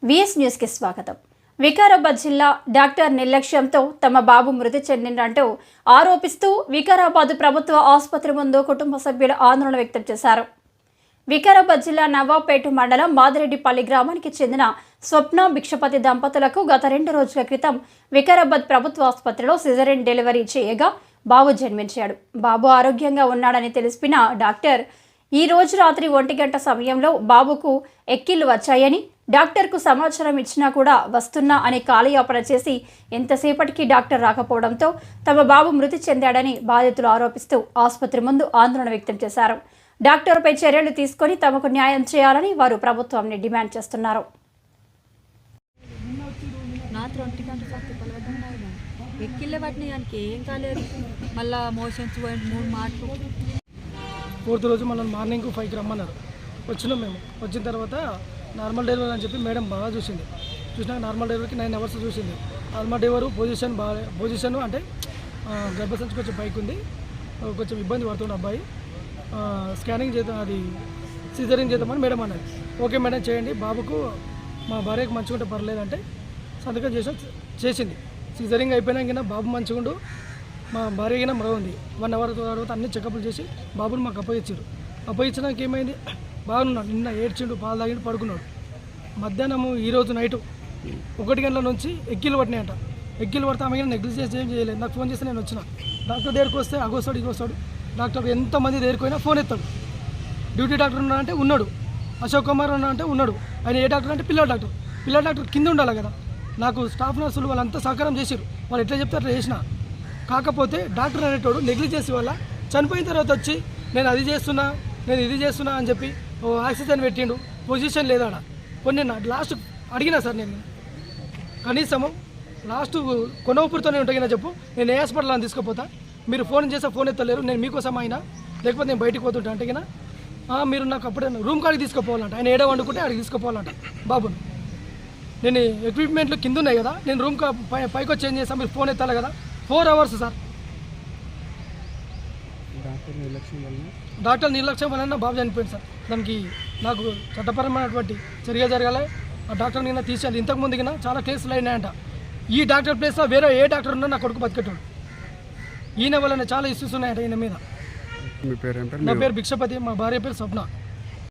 VS news కి స్వాగతం. వికారాబాద్ జిల్లా డాక్టర్ నిర్లక్ష్యంతో తమ బాబు మృతి చెందిందంటూ ఆరోపిస్తూ వికారాబాద్ ప్రభుత్వ ఆసుపత్రి ముందు కుటుంబ సభ్యులు ఆందోళన వ్యక్తం చేశారు. వికారాబాద్ జిల్లా నవాబ్పేట మండలం మాదిరెడ్డిపల్లి గ్రామానికి చెందిన స్వప్న భిక్షపతి దంపతులకు గత 2 రోజుల క్రితం వికారాబాద్ ప్రభుత్వ ఆసుపత్రిలో సిజరీన్ డెలివరీ చేయగా బాబు జన్మించాడు. బాబు ఆరోగ్యంగా ఉన్నాడని తెలిసిన డాక్టర్ ఈ రోజు రాత్రి 1 గంట సమయంలో బాబుకు ఎక్కిళ్లు వచ్చాయని, డాక్టర్కు సమాచారం ఇచ్చినా కూడా వస్తున్నా అని కాలయాపన చేసి ఎంతసేపటికి డాక్టర్ రాకపోవడంతో తమ బాబు మృతి చెందాడని బాధితులు ఆరోపిస్తూ ఆసుపత్రి ముందు ఆందోళన వ్యక్తం చేశారు. డాక్టర్పై చర్యలు తీసుకొని తమకు న్యాయం చేయాలని వారు ప్రభుత్వాన్ని డిమాండ్ చేస్తున్నారు. ఎక్కిళ్ళే వాటిని దానికి ఏం కాలేదు. మళ్ళీ మోషన్స్ 3 మాటలు. 4th రోజు మనం మార్నింగ్ 5కి రమ్మన్నారు. వచ్చినాం. మేము వచ్చిన తర్వాత నార్మల్ డెలివరీ అని చెప్పి మేడం బాగా చూసినాక నార్మల్ డెలివరీకి 9 అవర్స్ చూసింది. నార్మల్ డెలివరీ పొజిషన్ అంటే గర్భసంచి కొంచెం పైకి ఉంది, కొంచెం ఇబ్బంది పడుతుంది అబ్బాయి. స్కానింగ్ చేద్దాం, అది సిజరింగ్ చేద్దామని మేడం అన్నది. ఓకే మేడం చేయండి, బాబుకు మా భార్యకు మంచిగా పర్లేదంటే సంతకం చేసింది. సిజరింగ్ అయిపోయినాక బాబు మంచిగుండు, మా భార్య అయినా మరో ఉంది. 1 అవర్ తర్వాత అన్ని చెకప్లు చేసి బాబుని మాకు అప్పగించారు. అప్పగించినాక ఏమైంది, బాగున్నాడు. నిన్న ఏడ్చిండు, పాలు తాగిండు, పడుకున్నాడు. మధ్యాహ్నము ఈరోజు నైటు 1 గంటల నుంచి ఎక్కిలు పట్టినాయంట. ఎక్కిలు పడితే ఆమె నెగ్లిజెన్స్ ఏం చేయలేదు. నాకు ఫోన్ చేస్తే నేను వచ్చిన. డాక్టర్ దగ్గరికి వస్తే అగొస్తాడు ఇగొస్తాడు. డాక్టర్ ఎంతమంది దగ్గరికి పోయినా ఫోన్ ఎత్తాడు. డ్యూటీ డాక్టర్ ఉన్నాడంటే ఉన్నాడు, అశోక్ కుమార్ ఉన్నాడంటే ఉన్నాడు. ఆయన ఏ డాక్టర్ అంటే పిల్లల డాక్టర్ కింద ఉండాలి కదా. నాకు స్టాఫ్ నర్సులు వాళ్ళంతా సహకారం చేశారు. వాళ్ళు ఎట్లా చెప్తే అట్లా చేసిన. కాకపోతే డాక్టర్ అనేటోడు నెగ్లిజెన్స్ వల్ల చనిపోయిన తర్వాత వచ్చి నేను అది చేస్తున్నా, నేను ఇది చేస్తున్నా అని చెప్పి ఆక్సిజన్ పెట్టిండు. పొజిషన్ లేదాడ. కొన్ని లాస్ట్ అడిగినా సార్, నేను కనీసము లాస్ట్ కొనవపురితోనే ఉంటాయినా చెప్పు, నేను ఏ హాస్పిటల్ అని తీసుకుపోతా, మీరు ఫోన్ చేస్తే ఫోన్ ఎత్తలేరు, నేను మీకోసం అయినా లేకపోతే నేను బయటకు పోతుంటా అంటే కినా మీరు నాకు అప్పుడే రూమ్ కాడికి తీసుకుపోవాలంట. ఆయన ఏడో వండుకుంటే అడిగి తీసుకుపోవాలంట బాబును. నేను ఎక్విప్మెంట్లు కింద ఉన్నాయి కదా, నేను రూమ్ పైకి వచ్చి ఏం చేస్తాను, మీరు ఫోన్ ఎత్తాలి కదా. 4 అవర్స్ సార్. డాక్టర్ నిర్లక్ష్యం వలన బాబు చనిపోయింది సార్. దానికి నాకు చట్టపరమైనటువంటి చర్య జరగాలి. ఆ డాక్టర్ నిన్న తీసేయాలి. ఇంతకుముందు కింద చాలా కేసులు అయినాయంట. ఈ డాక్టర్ ప్లేస్లో వేరే ఏ డాక్టర్ ఉన్నా నా కొడుకు బతికేటాడు. ఈయన వలన చాలా ఇష్యూస్ ఉన్నాయంట ఈయన మీద. నా పేరు భిక్షపతి, మా భార్య పేరు స్వప్న.